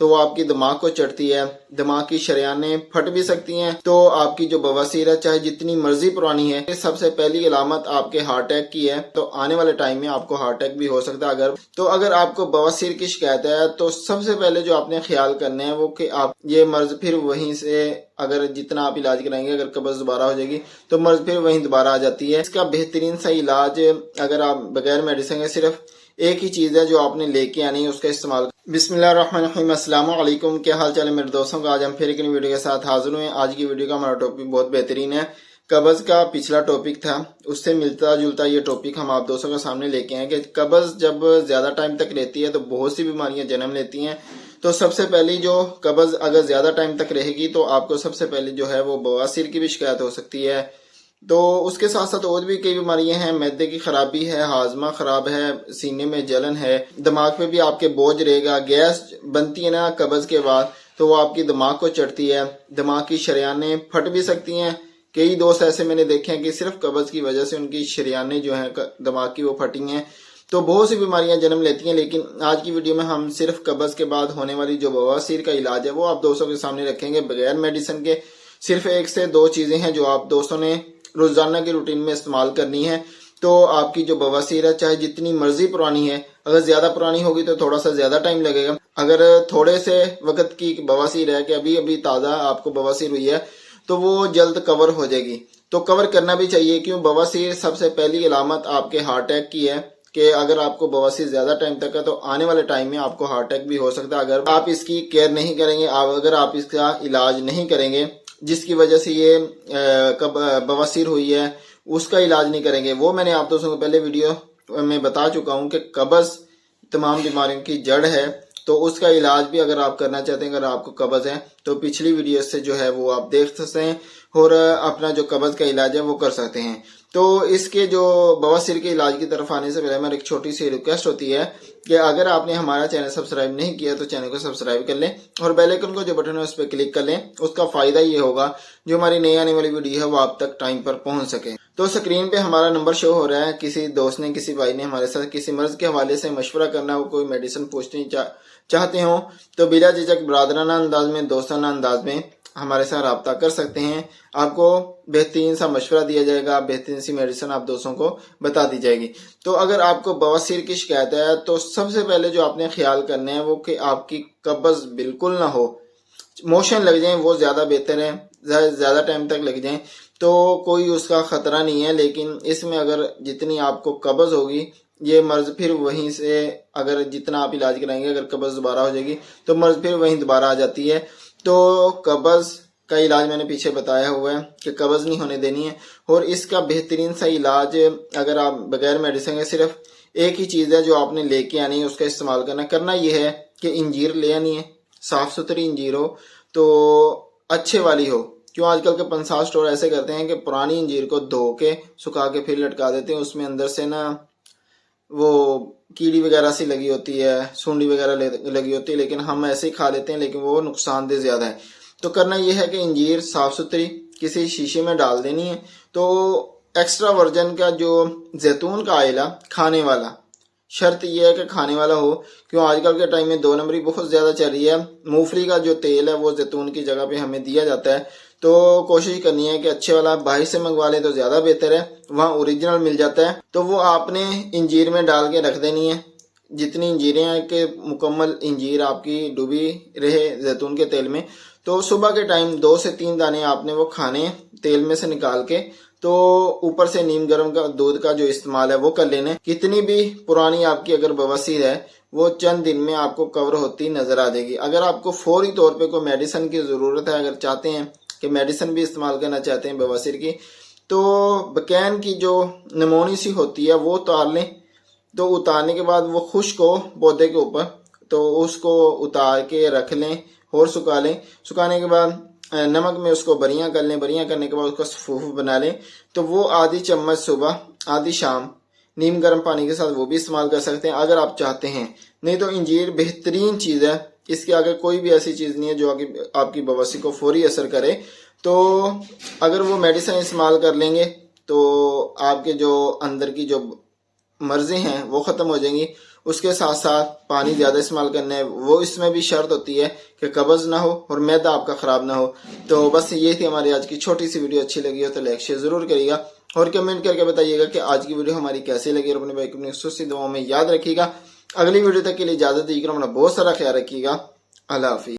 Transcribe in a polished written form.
تو وہ آپ کی دماغ کو چڑھتی ہے، دماغ کی شریانیں پھٹ بھی سکتی ہیں، تو آپ کی جو بواسیر ہے چاہے جتنی مرضی پرانی ہے، سب سے پہلی علامت آپ کے ہارٹ اٹیک کی ہے، تو آنے والے ٹائم میں آپ کو ہارٹ اٹیک بھی ہو سکتا ہے۔ اگر آپ کو بواسیر کی شکایت ہے تو سب سے پہلے جو آپ نے خیال کرنا ہے وہ کہ آپ یہ مرض پھر وہیں سے اگر جتنا آپ علاج کرائیں گے، اگر قبض دوبارہ ہو جائے گی تو مرض پھر وہیں دوبارہ آ جاتی ہے۔ اس کا بہترین سا علاج اگر آپ بغیر میڈیسن کے صرف ایک ہی چیز ہے جو آپ نے لے کے آنی ہے، اس کا استعمال۔ بسم اللہ الرحمن الرحیم، السلام علیکم، کیا حال چال ہے میرے دوستوں کا؟ آج ہم پھر ایک نئی ویڈیو کے ساتھ حاضر ہوئے ہیں۔ آج کی ویڈیو کا ہمارا ٹاپک بہت بہترین ہے۔ قبض کا پچھلا ٹاپک تھا، اس سے ملتا جلتا یہ ٹاپک ہم آپ دوستوں کے سامنے لے کے آئے کہ قبض جب زیادہ ٹائم تک رہتی ہے تو بہت سی بیماریاں جنم لیتی ہیں۔ تو سب سے پہلی جو قبض اگر زیادہ ٹائم تک رہے گی تو آپ کو سب سے پہلی جو ہے وہ بواسیر کی بھی شکایت ہو سکتی ہے۔ تو اس کے ساتھ ساتھ اور بھی کئی بیماریاں ہیں، معدے کی خرابی ہے، ہاضمہ خراب ہے، سینے میں جلن ہے، دماغ پہ بھی آپ کے بوجھ رہے گا، گیس بنتی ہے نا قبض کے بعد تو وہ آپ کی دماغ کو چڑھتی ہے، دماغ کی شریانیں پھٹ بھی سکتی ہیں۔ کئی دوست ایسے میں نے دیکھے ہیں کہ صرف قبض کی وجہ سے ان کی شریانیں جو ہیں دماغ کی وہ پھٹی ہیں، تو بہت سی بیماریاں جنم لیتی ہیں۔ لیکن آج کی ویڈیو میں ہم صرف قبض کے بعد ہونے والی جو بواسیر کا علاج ہے وہ آپ دوستوں کے سامنے رکھیں گے بغیر میڈیسن کے۔ صرف ایک سے دو چیزیں ہیں جو آپ دوستوں نے روزانہ کی روٹین میں استعمال کرنی ہے، تو آپ کی جو بواسیر ہے چاہے جتنی مرضی پرانی ہے، اگر زیادہ پرانی ہوگی تو تھوڑا سا زیادہ ٹائم لگے گا، اگر تھوڑے سے وقت کی بواسیر ہے کہ ابھی تازہ آپ کو بواسیر ہوئی ہے تو وہ جلد کور ہو جائے گی۔ تو کور کرنا بھی چاہیے، کیوں بواسیر سب سے پہلی علامت آپ کے ہارٹ اٹیک کی ہے کہ اگر آپ کو بواسیر زیادہ ٹائم تک ہے تو آنے والے ٹائم میں آپ کو ہارٹ اٹیک بھی ہو سکتا ہے اگر آپ اس کی کیئر نہیں کریں گے، اگر آپ اس کا علاج نہیں کریں گے، جس کی وجہ سے یہ بواسیر ہوئی ہے اس کا علاج نہیں کریں گے۔ وہ میں نے آپ دوستوں کو پہلے ویڈیو میں بتا چکا ہوں کہ قبض تمام بیماریوں کی جڑ ہے، تو اس کا علاج بھی اگر آپ کرنا چاہتے ہیں، اگر آپ کو قبض ہے تو پچھلی ویڈیو سے جو ہے وہ آپ دیکھ سکتے ہیں اور اپنا جو قبض کا علاج ہے وہ کر سکتے ہیں۔ تو اس کے جو بواسیر کے علاج کی طرف آنے سے پہلے ہماری ایک چھوٹی سی ریکویسٹ ہوتی ہے کہ اگر آپ نے ہمارا چینل سبسکرائب نہیں کیا تو چینل کو سبسکرائب کر لیں اور بیل آئیکن کو جو بٹن ہے اس پہ کلک کر لیں۔ اس کا فائدہ یہ ہوگا جو ہماری نئی آنے والی ویڈیو ہے وہ آپ تک ٹائم پر پہنچ سکے۔ تو سکرین پہ ہمارا نمبر شو ہو رہا ہے، کسی دوست نے کسی بھائی نے ہمارے ساتھ کسی مرض کے حوالے سے مشورہ کرنا ہو، کوئی میڈیسن پوچھنی چاہتے ہوں تو بلا جھجک برادرانہ انداز میں، دوستانہ انداز میں ہمارے ساتھ رابطہ کر سکتے ہیں۔ آپ کو بہترین سا مشورہ دیا جائے گا، بہترین سی میڈیسن آپ دوستوں کو بتا دی جائے گی۔ تو اگر آپ کو بواسیر کی شکایت ہے تو سب سے پہلے جو آپ نے خیال کرنا ہے وہ کہ آپ کی قبض بالکل نہ ہو، موشن لگ جائیں وہ زیادہ بہتر ہے، زیادہ ٹائم تک لگ جائیں تو کوئی اس کا خطرہ نہیں ہے، لیکن اس میں اگر جتنی آپ کو قبض ہوگی یہ مرض پھر وہیں سے اگر جتنا آپ علاج کرائیں گے، اگر قبض دوبارہ ہو جائے گی تو مرض پھر وہیں دوبارہ آ جاتی ہے۔ تو قبض کا علاج میں نے پیچھے بتایا ہوا ہے کہ قبض نہیں ہونے دینی ہے، اور اس کا بہترین سا علاج اگر آپ بغیر میڈیسن کے صرف ایک ہی چیز ہے جو آپ نے لے کے آنی ہے، اس کا استعمال کرنا یہ ہے کہ انجیر لے آنی ہے، صاف ستھری انجیر ہو تو اچھے والی ہو، کیوں آج کل کے پنسا سٹور ایسے کرتے ہیں کہ پرانی انجیر کو دھو کے سکھا کے پھر لٹکا دیتے ہیں، اس میں اندر سے نا وہ کیڑی وغیرہ سی لگی ہوتی ہے، سونڈی وغیرہ لگی ہوتی ہے، لیکن ہم ایسے ہی کھا لیتے ہیں، لیکن وہ نقصان دہ زیادہ ہے۔ تو کرنا یہ ہے کہ انجیر صاف ستھری کسی شیشے میں ڈال دینی ہے، تو ایکسٹرا ورجن کا جو زیتون کا آئل ہے کھانے والا، شرط یہ ہے کہ کھانے والا ہو، کیوں آج کل کے ٹائم میں 2 نمبری بہت زیادہ چل رہی ہے، مونگ پھلی کا جو تیل ہے وہ زیتون کی جگہ پہ ہمیں دیا جاتا ہے، تو کوشش کرنی ہے کہ اچھے والا باہر سے منگوا لیں تو زیادہ بہتر ہے، وہاں اوریجنل مل جاتا ہے۔ تو وہ آپ نے انجیر میں ڈال کے رکھ دینی ہے، جتنی انجیریں ہیں کہ مکمل انجیر آپ کی ڈوبی رہے زیتون کے تیل میں، تو صبح کے ٹائم 2 سے 3 دانے آپ نے وہ کھانے تیل میں سے نکال کے، تو اوپر سے نیم گرم کا دودھ کا جو استعمال ہے وہ کر لینے۔ کتنی بھی پرانی آپ کی اگر بواسیر ہے وہ چند دن میں آپ کو کور ہوتی نظر آ جائے گی۔ اگر آپ کو فوری طور پہ کوئی میڈیسن کی ضرورت ہے، اگر چاہتے ہیں کہ میڈیسن بھی استعمال کرنا چاہتے ہیں بواسیر کی، تو بکین کی جو نمونی سی ہوتی ہے وہ اتار لیں، تو اتارنے کے بعد وہ خشک ہو پودے کے اوپر تو اس کو اتار کے رکھ لیں اور سکھا لیں، سکھانے کے بعد نمک میں اس کو بریاں کر لیں، بریاں کرنے کے بعد اس کا صفوف بنا لیں، تو وہ آدھی چمچ صبح آدھی شام نیم گرم پانی کے ساتھ وہ بھی استعمال کر سکتے ہیں اگر آپ چاہتے ہیں۔ نہیں تو انجیر بہترین چیز ہے، اس کے آگے کوئی بھی ایسی چیز نہیں ہے جو آپ کی بواسیر کو فوری اثر کرے۔ تو اگر وہ میڈیسن استعمال کر لیں گے تو آپ کے جو اندر کی جو مرضیں ہیں وہ ختم ہو جائیں گی، اس کے ساتھ ساتھ پانی زیادہ استعمال کرنا ہے، وہ اس میں بھی شرط ہوتی ہے کہ قبض نہ ہو اور معدہ آپ کا خراب نہ ہو۔ تو بس یہ تھی ہماری آج کی چھوٹی سی ویڈیو، اچھی لگی ہو تو لائک شیئر ضرور کریے گا اور کمنٹ کر کے بتائیے گا کہ آج کی ویڈیو ہماری کیسی لگی، اور اپنے بھائی کو اپنی خصوصی دعاؤں میں یاد رکھیے گا۔ اگلی ویڈیو تک کے لیے اجازت دیجیے گا، اپنا بہت سارا خیال رکھیے گا۔ اللہ حافظ۔